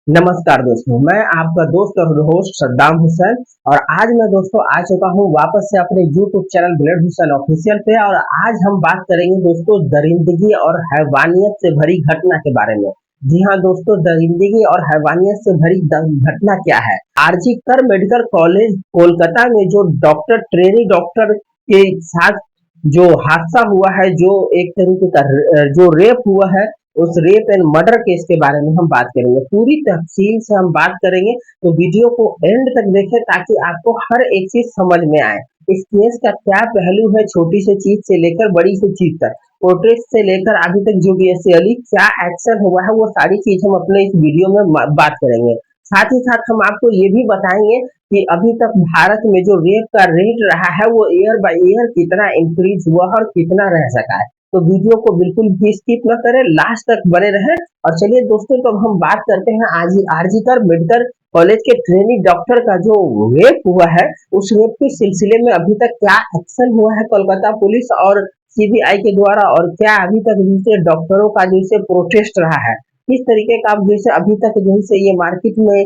नमस्कार दोस्तों, मैं आपका दोस्त और होस्ट सद्दाम हुसैन। और आज मैं दोस्तों आ चुका हूँ वापस से अपने YouTube channel blade Hussain official पे। और आज हम बात करेंगे दोस्तों दरिंदगी और हैवानियत से भरी घटना के बारे में। जी हाँ दोस्तों, दरिंदगी और हैवानियत से भरी घटना क्या है। आरजी कर मेडिकल कॉलेज कोलकाता में जो डॉक्टर ट्रेनी डॉक्टर के साथ जो हादसा हुआ है, जो एक तरीके का जो रेप हुआ है, उस रेप एंड मर्डर केस के बारे में हम बात करेंगे। पूरी तफसील से हम बात करेंगे, तो वीडियो को एंड तक देखें ताकि आपको हर एक चीज समझ में आए। इस केस का क्या पहलू है, छोटी सी चीज से लेकर बड़ी सी चीज तक, पोर्ट्रेट से लेकर अभी तक जो बेसिकली क्या एक्शन हुआ है, वो सारी चीज हम अपने इस वीडियो में बात करेंगे। साथ ही साथ हम आपको ये भी बताएंगे कि अभी तक भारत में जो रेप का रेट रहा है, वो ईयर बाय ईयर कितना इंक्रीज हुआ है और कितना रह सका है। तो वीडियो को बिल्कुल भी स्किप न करें, लास्ट तक बने रहें। और चलिए दोस्तों, तो अब हम बात करते हैं आज आरजीकर मेडिकल कॉलेज के ट्रेनी डॉक्टर का जो रेप हुआ है, उस रेप के सिलसिले में अभी तक क्या एक्शन हुआ है कोलकाता पुलिस और सीबीआई के द्वारा, और क्या अभी तक जैसे डॉक्टरों का जैसे प्रोटेस्ट रहा है, किस तरीके का अब जैसे अभी तक जैसे ये मार्केट में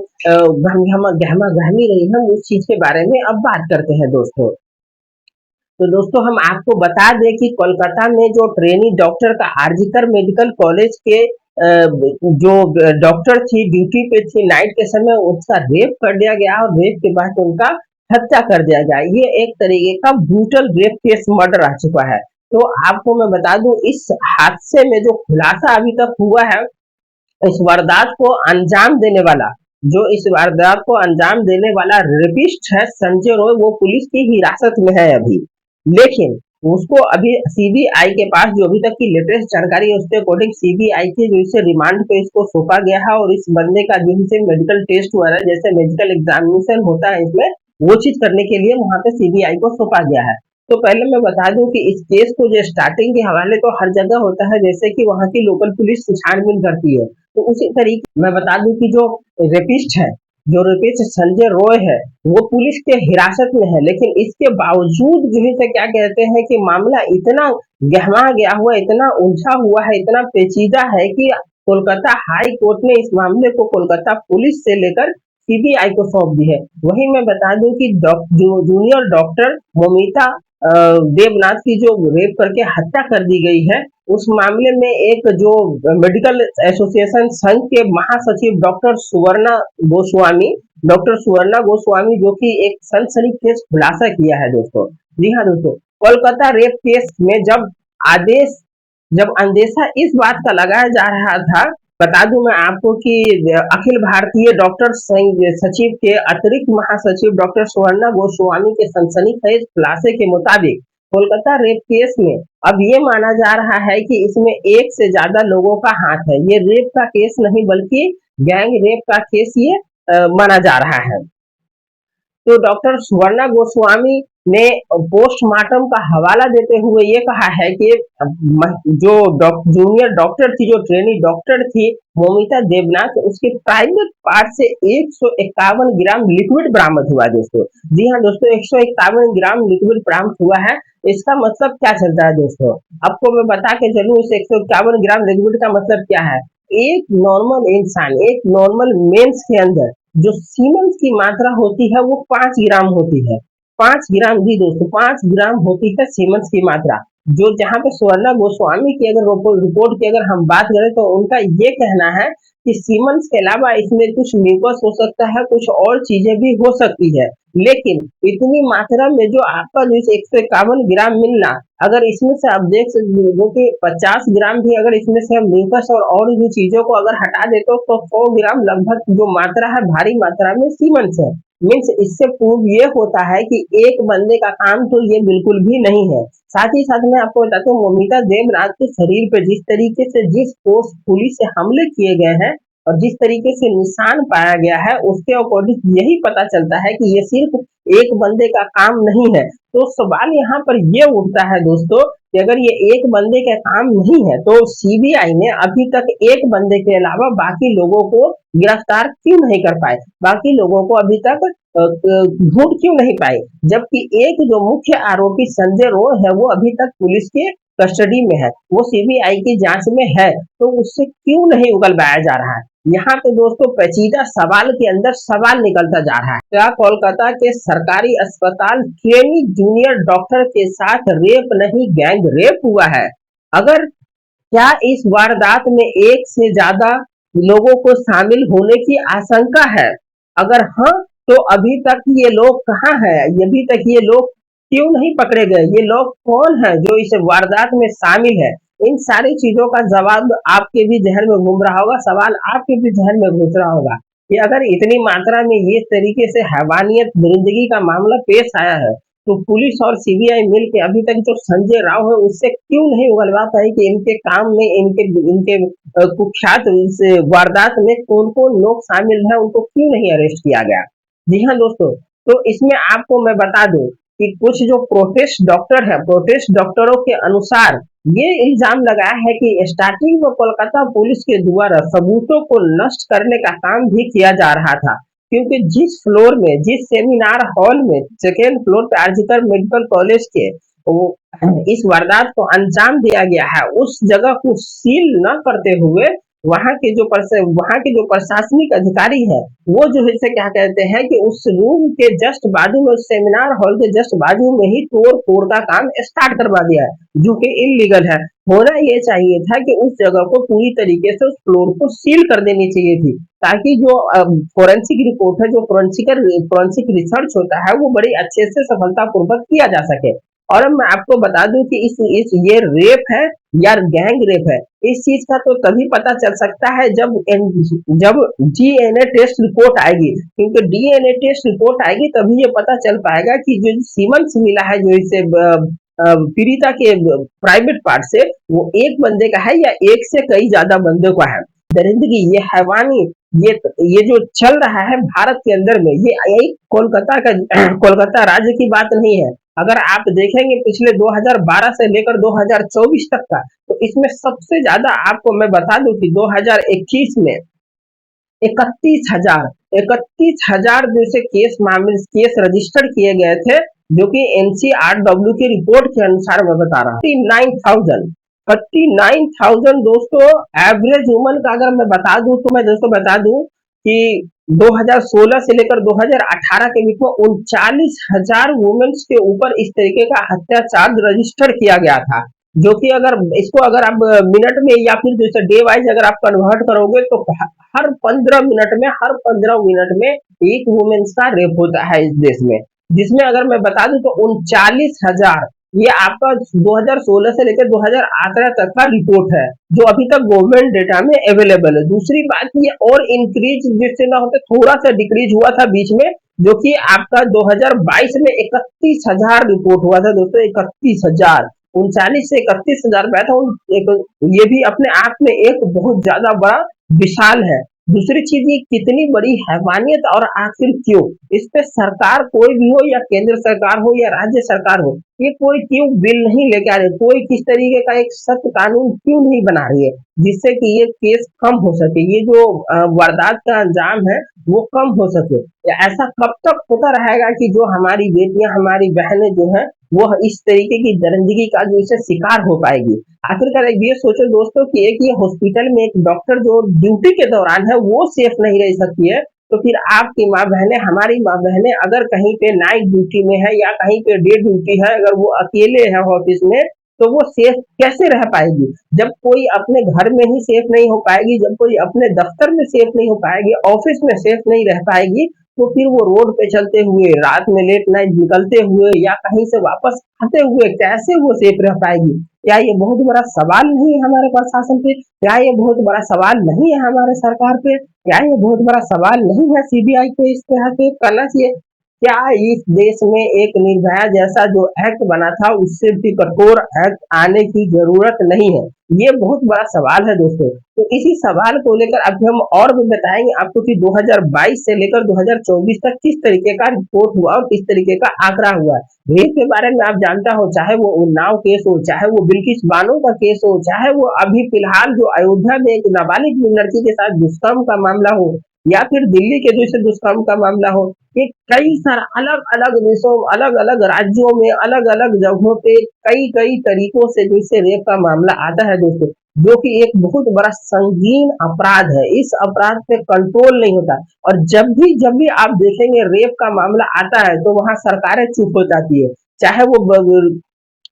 गहमा गहमी रही है, उस चीज के बारे में अब बात करते हैं दोस्तों। तो दोस्तों, हम आपको बता दें कि कोलकाता में जो ट्रेनी डॉक्टर का आरजीकर मेडिकल कॉलेज के जो डॉक्टर थी, ड्यूटी पे थी, नाइट के समय उसका रेप कर दिया गया और रेप के बाद उनका हत्या कर दिया गया। ये एक तरीके का ब्रूटल रेप केस मर्डर आ चुका है। तो आपको मैं बता दूं, इस हादसे में जो खुलासा अभी तक हुआ है, इस वारदात को अंजाम देने वाला जो इस वारदात को अंजाम देने वाला रेपिस्ट है संजय रॉय, वो पुलिस की हिरासत में है अभी। लेकिन उसको अभी सीबीआई के पास जो अभी तक की लेटेस्ट जानकारी है, उसके अकॉर्डिंग सीबीआई के जो इसे रिमांड पे इसको सौंपा गया है, और इस बंदे का जो इसे मेडिकल टेस्ट हुआ है, जैसे मेडिकल एग्जामिनेशन होता है इसमें, वो चीज करने के लिए वहां पे सीबीआई को सौंपा गया है। तो पहले मैं बता दूं कि इस केस को जो स्टार्टिंग के हवाले तो हर जगह होता है, जैसे कि वहां की लोकल पुलिस छानबीन करती है, तो उसी तरीके मैं बता दूं कि जो रेपिस्ट है, जो रेपिस्ट संजय रॉय है, वो पुलिस के हिरासत में है। लेकिन इसके बावजूद जो है से क्या कहते हैं कि मामला इतना गहमा गया हुआ, इतना उलझा हुआ है, इतना पेचीदा है कि कोलकाता हाई कोर्ट ने इस मामले को कोलकाता पुलिस से लेकर सीबीआई को सौंप दी है। वहीं मैं बता दूं कि जो जूनियर डॉक्टर मोमिता देवनाथ की जो रेप करके हत्या कर दी गई है, उस मामले में एक जो मेडिकल एसोसिएशन संघ के महासचिव डॉक्टर सुवर्णा गोस्वामी, जो कि एक सनसनीखेज खुलासा किया है दोस्तों। जी हाँ दोस्तों, कोलकाता रेप केस में आदेश जब अंदेशा इस बात का लगाया जा रहा था, बता दूं मैं आपको कि अखिल भारतीय डॉक्टर संघ सचिव के अतिरिक्त महासचिव डॉक्टर सुवर्णा गोस्वामी के सनसनीखेज खुलासे के मुताबिक कोलकाता रेप केस में अब ये माना जा रहा है कि इसमें एक से ज्यादा लोगों का हाथ है। ये रेप का केस नहीं बल्कि गैंग रेप का केस ये माना जा रहा है। तो डॉक्टर सुवर्णा गोस्वामी ने पोस्टमार्टम का हवाला देते हुए ये कहा है कि जो जूनियर डॉक्टर थी, जो ट्रेनी डॉक्टर थी मोमिता देवनाथ, उसके प्राइवेट पार्ट से 151 ग्राम लिक्विड बरामद हुआ दोस्तों। जी हाँ दोस्तों, 151 ग्राम लिक्विड बरामद हुआ है। इसका मतलब क्या चलता है दोस्तों, आपको मैं बता के चलूं, इस 151 ग्राम लिक्विड का मतलब क्या है। एक नॉर्मल इंसान, एक नॉर्मल मेंस के अंदर जो सीमेंस की मात्रा होती है, वो 5 ग्राम होती है। 5 ग्राम, जी दोस्तों, 5 ग्राम होती है सीमेंस की मात्रा। जो जहाँ पे सुवर्णा गोस्वामी की अगर रिपोर्ट की अगर हम बात करें, तो उनका ये कहना है कि सीमेंस के अलावा इसमें कुछ म्यूकस हो सकता है, कुछ और चीजें भी हो सकती है। लेकिन इतनी मात्रा में जो आपका जो 151 ग्राम मिलना, अगर इसमें से आप देख सकते हो कि 50 ग्राम भी अगर इसमें से हम म्यूकस और भी चीजों को अगर हटा देते हो, तो 100 ग्राम लगभग जो मात्रा है, भारी मात्रा में सीमेंस है। मीन्स इससे प्रूव ये होता है कि एक बंदे का काम तो ये बिल्कुल भी नहीं है। साथ ही साथ मैं आपको बताता हूँ, मोमिता देवनाथ के शरीर पे जिस तरीके से जिस फोर्सफुली से हमले किए गए हैं और जिस तरीके से निशान पाया गया है, उसके अकॉर्डिंग यही पता चलता है कि ये सिर्फ एक बंदे का काम नहीं है। तो सवाल यहाँ पर ये उठता है दोस्तों कि अगर ये एक बंदे का काम नहीं है, तो सीबीआई ने अभी तक एक बंदे के अलावा बाकी लोगों को गिरफ्तार क्यों नहीं कर पाए, बाकी लोगों को अभी तक ढूंढ क्यों नहीं पाए, जबकि एक जो मुख्य आरोपी संजय रॉय है, वो अभी तक पुलिस के कस्टडी में है, वो सीबीआई की जांच में है, तो उससे क्यों नहीं उगलवाया जा रहा है। यहाँ पे दोस्तों पेचीदा सवाल के अंदर सवाल निकलता जा रहा है। क्या कोलकाता के सरकारी अस्पताल ट्रेनी जूनियर डॉक्टर के साथ रेप नहीं गैंग रेप हुआ है? अगर क्या इस वारदात में एक से ज्यादा लोगों को शामिल होने की आशंका है? अगर हाँ, तो अभी तक ये लोग कहाँ हैं? अभी तक ये लोग क्यों नहीं पकड़े गए? ये लोग कौन हैं जो इस वारदात में शामिल है? इन सारी चीजों का जवाब आपके भी जहन में घूम रहा होगा, सवाल आपके भी जहन में घूम रहा होगा कि अगर इतनी मात्रा में ये तरीके से हैवानियत दरिंदगी का मामला पेश आया है, तो पुलिस और सीबीआई मिलके अभी तक जो संजय राव है उससे क्यों नहीं उगलवा पाई कि इनके काम में इनके इनके कुख्यात इस वारदात में कौन कौन लोग शामिल हैं, उनको क्यों नहीं अरेस्ट किया गया? जी हाँ दोस्तों, तो इसमें आपको मैं बता दूं कि कुछ जो प्रोटेस्ट डॉक्टर है, प्रोटेस्ट डॉक्टरों के अनुसार ये इल्जाम लगाया है कि स्टार्टिंग में कोलकाता पुलिस के द्वारा सबूतों को नष्ट करने का काम भी किया जा रहा था, क्योंकि जिस फ्लोर में, जिस सेमिनार हॉल में सेकेंड फ्लोर पे आरजीकर मेडिकल कॉलेज के वो इस वारदात को अंजाम दिया गया है, उस जगह को सील न करते हुए वहां के जो प्रशासनिक अधिकारी है, वो जो है से क्या कहते हैं कि उस रूम के जस्ट बाजू में, उस सेमिनार हॉल के जस्ट बाजू में ही तोड़ फोड़ का काम स्टार्ट करवा दिया है, जो कि इलीगल है। होना ये चाहिए था कि उस जगह को पूरी तरीके से, उस फ्लोर को सील कर देनी चाहिए थी, ताकि जो फोरेंसिक रिपोर्ट है, जो फोरेंसिक रिसर्च होता है, वो बड़ी अच्छे से सफलतापूर्वक किया जा सके। और अब मैं आपको बता दूं कि इस ये रेप है या गैंग रेप है, इस चीज का तो तभी पता चल सकता है जब डीएनए टेस्ट रिपोर्ट आएगी, क्योंकि डीएनए टेस्ट रिपोर्ट आएगी तभी ये पता चल पाएगा कि जो सीमन से मिला है, जो इसे पीड़िता के प्राइवेट पार्ट से, वो एक बंदे का है या एक से कई ज्यादा बंदों का है। दरिंदगी, ये हैवानी, ये जो चल रहा है भारत के अंदर में, ये यही कोलकाता का कोलकाता राज्य की बात नहीं है। अगर आप देखेंगे पिछले 2012 से लेकर 2024 तक का, तो इसमें सबसे ज्यादा आपको मैं बता दूं कि 2021 में 31,000 जैसे केस रजिस्टर किए गए थे, जो कि एनसीआरडब्ल्यू की रिपोर्ट के अनुसार मैं बता रहा हूँ 39,000 दोस्तों। एवरेज वुमन का अगर मैं बता दूं, तो मैं दोस्तों बता दूं कि 2016 से लेकर 2018 के बीच में 39,000 वुमेन्स के ऊपर इस तरीके का अत्याचार रजिस्टर किया गया था, जो कि अगर आप मिनट में या फिर जैसे डे वाइज अगर आप कन्वर्ट करोगे, तो हर 15 मिनट में एक वुमेन्स का रेप होता है इस देश में, जिसमें अगर मैं बता दूं तो 39,000, ये आपका 2016 से लेकर 2018 तक का रिपोर्ट है, जो अभी तक गवर्नमेंट डेटा में अवेलेबल है। दूसरी बात, ये और इंक्रीज जिससे ना होते, थोड़ा सा डिक्रीज हुआ था बीच में, जो कि आपका 2022 में 31,000 रिपोर्ट हुआ था दोस्तों, 31,000, 39 से 31,000 बैठा हूँ। ये भी अपने आप में एक बहुत ज्यादा बड़ा विशाल है। दूसरी चीज, ये कितनी बड़ी हैवानियत, और आखिर क्यों इस पे सरकार कोई भी हो, या केंद्र सरकार हो या राज्य सरकार हो, ये कोई क्यों बिल नहीं लेके आ रही, कोई किस तरीके का एक सख्त कानून क्यों नहीं बना रही है, जिससे कि ये केस कम हो सके, ये जो वारदात का अंजाम है वो कम हो सके। या ऐसा कब तक होता रहेगा कि जो हमारी बेटियां, हमारी बहनें जो है, वो इस तरीके की दरिंदगी का जो इसे शिकार हो पाएगी? आखिरकार एक ये सोचो दोस्तों कि एक ये हॉस्पिटल में एक डॉक्टर जो ड्यूटी के दौरान है वो सेफ नहीं रह सकती है, तो फिर आपकी माँ बहनें, हमारी माँ बहनें अगर कहीं पे नाइट ड्यूटी में है या कहीं पे डे ड्यूटी है, अगर वो अकेले है ऑफिस में, तो वो सेफ कैसे रह पाएगी? जब कोई अपने घर में ही सेफ नहीं हो पाएगी, जब कोई अपने दफ्तर में सेफ नहीं हो पाएगी, ऑफिस में सेफ नहीं रह पाएगी, तो फिर वो रोड पे चलते हुए, रात में लेट नाइट निकलते हुए, या कहीं से वापस आते हुए कैसे वो सेफ रह पाएगी? क्या ये बहुत बड़ा सवाल नहीं है हमारे प्रशासन पे? क्या ये बहुत बड़ा सवाल नहीं है हमारे सरकार पे? क्या ये बहुत बड़ा सवाल नहीं है सीबीआई पे? इस तरह के करना चाहिए। क्या इस देश में एक निर्भया जैसा जो एक्ट बना था, उससे भी कठोर एक्ट आने की जरूरत नहीं है? ये बहुत बड़ा सवाल है दोस्तों। तो इसी सवाल को लेकर अभी हम और भी बताएंगे आपको कि 2022 से लेकर 2024 तक किस तरीके का रिपोर्ट हुआ और किस तरीके का आंकड़ा हुआ है। रेप के बारे में आप जानता हो, चाहे वो उन्नाव केस हो, चाहे वो बिल्किस बानो का केस हो, चाहे वो अभी फिलहाल जो अयोध्या में एक नाबालिग लड़की के साथ दुष्कर्म का मामला हो, या फिर दिल्ली के जैसे दुष्कर्म का मामला हो, ये कई सारा अलग अलग देशों, अलग अलग राज्यों में, अलग अलग जगहों पे कई कई तरीकों से जैसे रेप का मामला आता है दोस्तों। जो कि एक बहुत बड़ा संगीन अपराध है। इस अपराध पे कंट्रोल नहीं होता और जब भी आप देखेंगे रेप का मामला आता है तो वहां सरकारें चुप हो जाती है। चाहे वो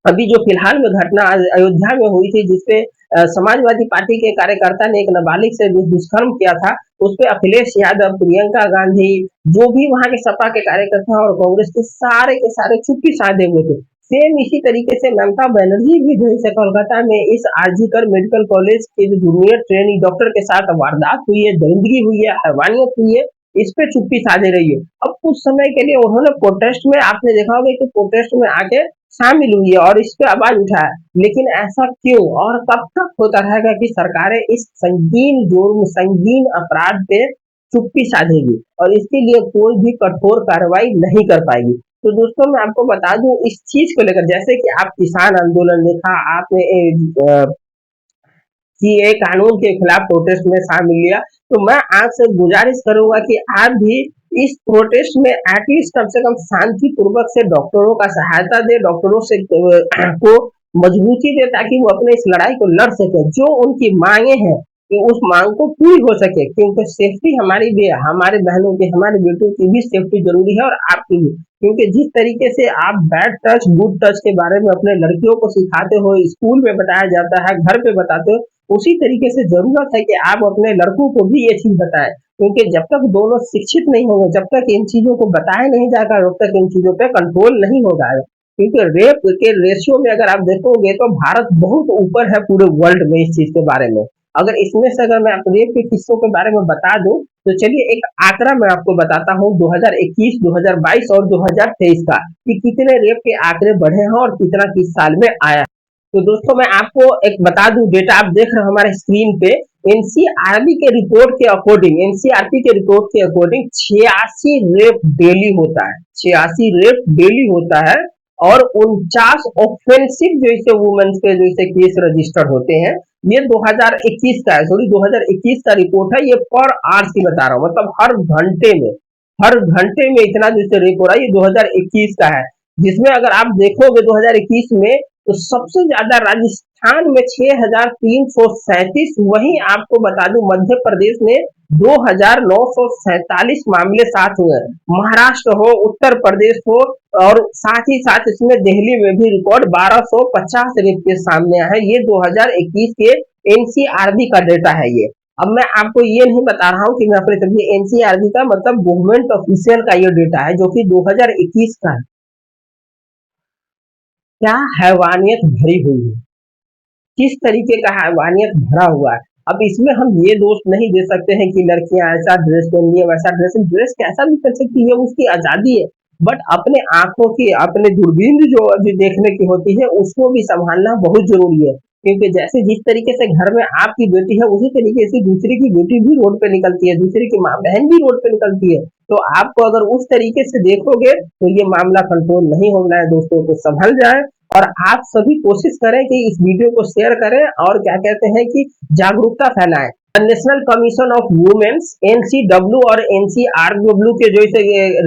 अभी जो फिलहाल में घटना अयोध्या में हुई थी जिसपे समाजवादी पार्टी के कार्यकर्ता ने एक नाबालिग से दुष्कर्म किया था, उस पे अखिलेश यादव, प्रियंका गांधी, जो भी वहां के सपा के कार्यकर्ता और कांग्रेस के सारे चुप्पी साधे हुए थे। सेम इसी तरीके से ममता बनर्जी भी जो है कोलकाता में इस आरजीकर मेडिकल कॉलेज के जो जूनियर ट्रेनिंग डॉक्टर के साथ वारदात हुई है, दरिंदगी हुई है, हैवानियत हुई है, इस पे चुप्पी साधे रही है। अब कुछ समय के लिए उन्होंने प्रोटेस्ट में, आपने देखा होगा कि प्रोटेस्ट में आके शामिल हुई है और इस पे आवाज उठाया, लेकिन ऐसा क्यों और कब तक होता रहेगा कि सरकारें इस संगीन जुर्म, संगीन अपराध पे चुप्पी साधेगी और इसके लिए कोई भी कठोर कार्रवाई नहीं कर पाएगी। तो दोस्तों मैं आपको बता दूं इस चीज को लेकर, जैसे कि आप किसान आंदोलन देखा आपने, सीए कानून के खिलाफ प्रोटेस्ट में शामिल लिया, तो मैं आपसे गुजारिश करूंगा कि आप भी इस प्रोटेस्ट में एटलीस्ट कम से कम शांति पूर्वक से डॉक्टरों का सहायता दे, डॉक्टरों से को मजबूती दे ताकि वो अपने इस लड़ाई को लड़ सके, जो उनकी मांगे हैं कि उस मांग को पूरी हो सके, क्योंकि सेफ्टी हमारी भी, हमारे बहनों की, हमारे बेटों की भी सेफ्टी जरूरी है और आपकी भी। क्योंकि जिस तरीके से आप बैड टच गुड टच के बारे में अपने लड़कियों को सिखाते हो, स्कूल में बताया जाता है, घर पे बताते हो, उसी तरीके से जरूरत है कि आप अपने लड़कों को भी ये चीज बताएं। क्योंकि जब तक दोनों शिक्षित नहीं होंगे, जब तक इन चीजों को बताया नहीं जाएगा, तब तक इन चीजों पे कंट्रोल नहीं होगा। क्योंकि रेप के रेशियो में अगर आप देखोगे तो भारत बहुत ऊपर है पूरे वर्ल्ड में इस चीज के बारे में। अगर इसमें से अगर मैं आप रेप के किस्सों के बारे में बता दूं तो चलिए एक आंकड़ा मैं आपको बताता हूं 2021, 2022 और 2023 का, कि कितने रेप के आंकड़े बढ़े हैं और कितना किस साल में आया। तो दोस्तों मैं आपको एक बता दूं डेटा, आप देख रहे हो हमारे स्क्रीन पे, एनसीआरबी के रिपोर्ट के अकॉर्डिंग, एनसीआरपी के रिपोर्ट के अकॉर्डिंग 86 रेप डेली होता है, 86 रेप डेली होता है और 49 ऑफेंसिव जैसे वुमेन्स के जैसे केस रजिस्टर होते हैं। ये 2021 का है, सॉरी 2021 का रिपोर्ट है, ये पर आवर्स की बता रहा हूँ, मतलब हर घंटे में इतना जैसे रेप हो रहा है, ये 2021 का है। जिसमें अगर आप देखोगे 2021 में तो सबसे ज्यादा राजस्थान में 6,337, वहीं आपको बता दूं मध्य प्रदेश में 2,947 मामले साथ हुए। महाराष्ट्र हो, उत्तर प्रदेश हो और साथ ही साथ इसमें दिल्ली में भी रिकॉर्ड 1250 रेप के सामने आए हैं। ये 2021 के एनसीआरबी का डेटा है ये। अब मैं आपको ये नहीं बता रहा हूँ कि मैं अपने तरीके, एनसीआरबी का मतलब गवर्नमेंट ऑफिशियल का ये डेटा है जो कि 2021 का है। क्या हैवानियत भरी हुई है, किस तरीके का हैवानियत भरा हुआ है। अब इसमें हम ये दोष नहीं दे सकते हैं कि लड़कियां ऐसा ड्रेस पहनी है, वैसा ड्रेस कैसा भी कर सकती है, उसकी आजादी है। बट अपने आंखों की, अपने दूरबीन जो अभी देखने की होती है उसको भी संभालना बहुत जरूरी है। क्योंकि जैसे जिस तरीके से घर में आपकी बेटी है उसी तरीके से दूसरी की बेटी भी रोड पे निकलती है, दूसरी की माँ बहन भी रोड पे निकलती है। तो आपको अगर उस तरीके से देखोगे तो ये मामला कंट्रोल नहीं होना है दोस्तों, तो संभल जाए। और आप सभी कोशिश करें कि इस वीडियो को शेयर करें और क्या कहते हैं कि जागरूकता फैलाएं। National Commission of Women's NCW और एनसीआरडब्ल्यू के जो इस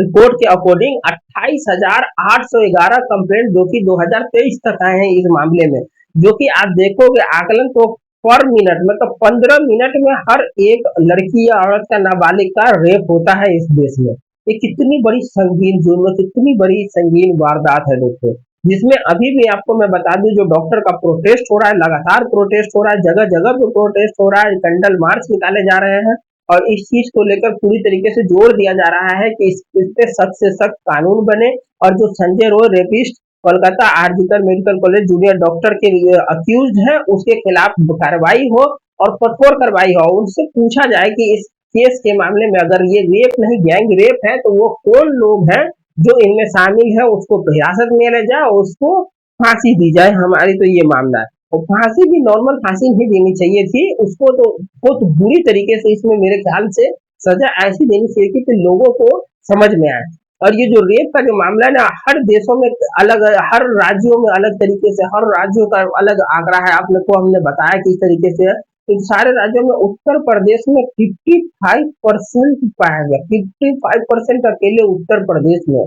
रिपोर्ट के अकॉर्डिंग 28,811 कंप्लेंट जो कि 2023 तक आए हैं इस मामले में, जो कि आप देखोगे आकलन तो पर मिनट मतलब 15 मिनट में हर एक लड़की या औरत का, नाबालिग का रेप होता है इस देश में। ये कितनी बड़ी संगीन जुर्म, कितनी बड़ी संगीन वारदात है दोस्तों, जिसमें अभी भी आपको मैं बता दूं जो डॉक्टर का प्रोटेस्ट हो रहा है, लगातार प्रोटेस्ट हो रहा है, जगह जगह पे प्रोटेस्ट हो रहा है, कैंडल मार्च निकाले जा रहे हैं और इस चीज को लेकर पूरी तरीके से जोर दिया जा रहा है कि इस पे सख्त से सख्त कानून बने और जो Sanjay Roy rapist Kolkata RG Kar medical college junior doctor के अक्यूज है उसके खिलाफ कार्रवाई हो और कठोर कार्रवाई हो। उनसे पूछा जाए कि इस केस के मामले में अगर ये रेप नहीं गैंग रेप है तो वो कौन लोग हैं जो इनमें शामिल है, उसको हिरासत में ले जाए, उसको फांसी दी जाए। हमारी तो ये मामला है और फांसी भी नॉर्मल फांसी नहीं देनी चाहिए थी उसको, तो बहुत बुरी तरीके से इसमें मेरे ख्याल से सजा ऐसी देनी चाहिए थी कि लोगों को समझ में आए। और ये जो रेप का जो मामला है ना, हर देशों में अलग, हर राज्यों में अलग तरीके से, हर राज्यों का अलग आंकड़ा है। आपने को हमने बताया किस तरीके से है, इन सारे राज्यों में उत्तर प्रदेश में 55% पाया गया, 55% अकेले उत्तर प्रदेश में।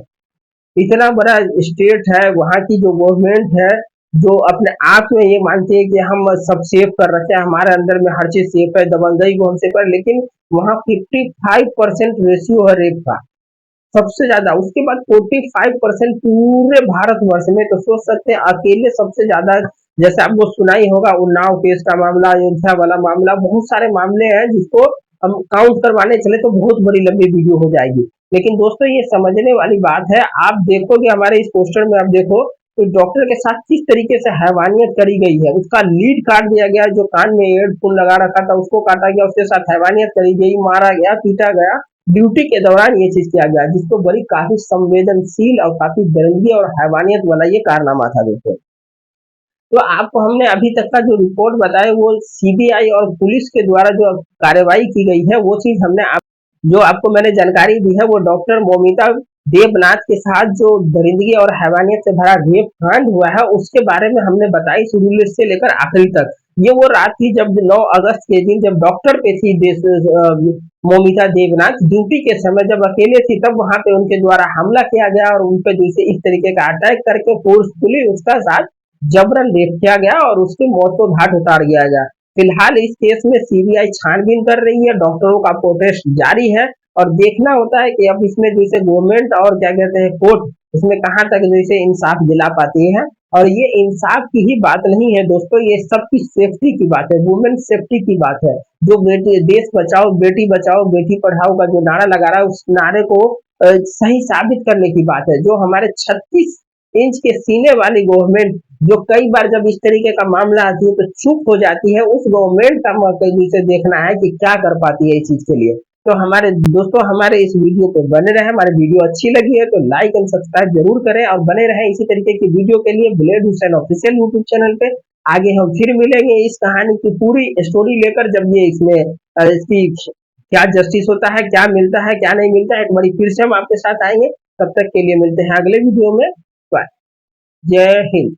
इतना बड़ा स्टेट है, वहां की जो गवर्नमेंट है जो अपने आप में ये मानती है कि हम सब सेव कर रखे हैं, हमारे अंदर में हर चीज सेफ है, दबंगई को हम सेफ कर, लेकिन वहाँ 55% रेशियो है रेप का, सबसे ज्यादा। उसके बाद 45% पूरे भारतवर्ष में। तो सोच सकते हैं अकेले सबसे ज्यादा, जैसे आपको सुना ही होगा उन्नाव केस का मामला, अयोध्या वाला मामला, बहुत सारे मामले हैं जिसको हम काउंट करवाने चले तो बहुत बड़ी लंबी वीडियो हो जाएगी। लेकिन दोस्तों ये समझने वाली बात है, आप देखोगे हमारे इस पोस्टर में, आप देखो तो डॉक्टर के साथ किस तरीके से हैवानियत करी गई है। उसका लीड काट दिया गया, जो कान में एयरफोन लगा रखा था उसको काटा गया, उसके साथ हैवानियत करी गई, मारा गया, पीटा गया, ड्यूटी के दौरान ये चीज किया गया, जिसको बड़ी काफी संवेदनशील और काफी दंगी और हैवानियत वाला ये कारनामा था दोस्तों। तो आपको हमने अभी तक का जो रिपोर्ट बताया वो सीबीआई और पुलिस के द्वारा जो कार्रवाई की गई है वो चीज हमने जो आपको मैंने जानकारी दी है वो डॉक्टर मोमिता देवनाथ के साथ जो दरिंदगी और हैवानियत से भरा रेप कांड हुआ है उसके बारे में हमने बताई शुरू से लेकर आखिरी तक। ये वो रात थी जब 9 अगस्त के दिन जब डॉक्टर पे थी मोमिता देवनाथ ड्यूटी के समय, जब अकेले थी तब वहां पे उनके द्वारा हमला किया गया और उन पे जैसे इस तरीके का अटैक करके फोर्सफुली उसका साथ जबरन रेप किया गया और उसकी मौत को घाट उतार दिया गया। फिलहाल इस केस में सीबीआई छानबीन कर रही है, डॉक्टरों का प्रोटेस्ट जारी है और देखना होता है कि अब इसमें जैसे गवर्नमेंट और क्या कहते हैं कोर्ट इसमें कहाँ तक जैसे इंसाफ दिला पाती है। और ये इंसाफ की ही बात नहीं है दोस्तों, ये सबकी सेफ्टी की बात है, वुमेन सेफ्टी की बात है। जो बेटी देश बचाओ बेटी पढ़ाओ का जो नारा लगा रहा है उस नारे को सही साबित करने की बात है। जो हमारे 36 इंच के सीने वाली गवर्नमेंट जो कई बार जब इस तरीके का मामला आती है तो चुप हो जाती है, उस गवर्नमेंट का कहीं से देखना है कि क्या कर पाती है इस चीज के लिए। तो हमारे दोस्तों हमारे इस वीडियो पे बने रहे, हमारी वीडियो अच्छी लगी है तो लाइक एंड सब्सक्राइब जरूर करें और बने रहें इसी तरीके की वीडियो के लिए blade Hussain official YouTube channel पे। आगे हम फिर मिलेंगे इस कहानी की पूरी स्टोरी लेकर, जब ये इसमें इसकी क्या जस्टिस होता है, क्या मिलता है, क्या नहीं मिलता है, एक बारी फिर से हम आपके साथ आएंगे। तब तक के लिए मिलते हैं अगले वीडियो में। बाय। जय हिंद।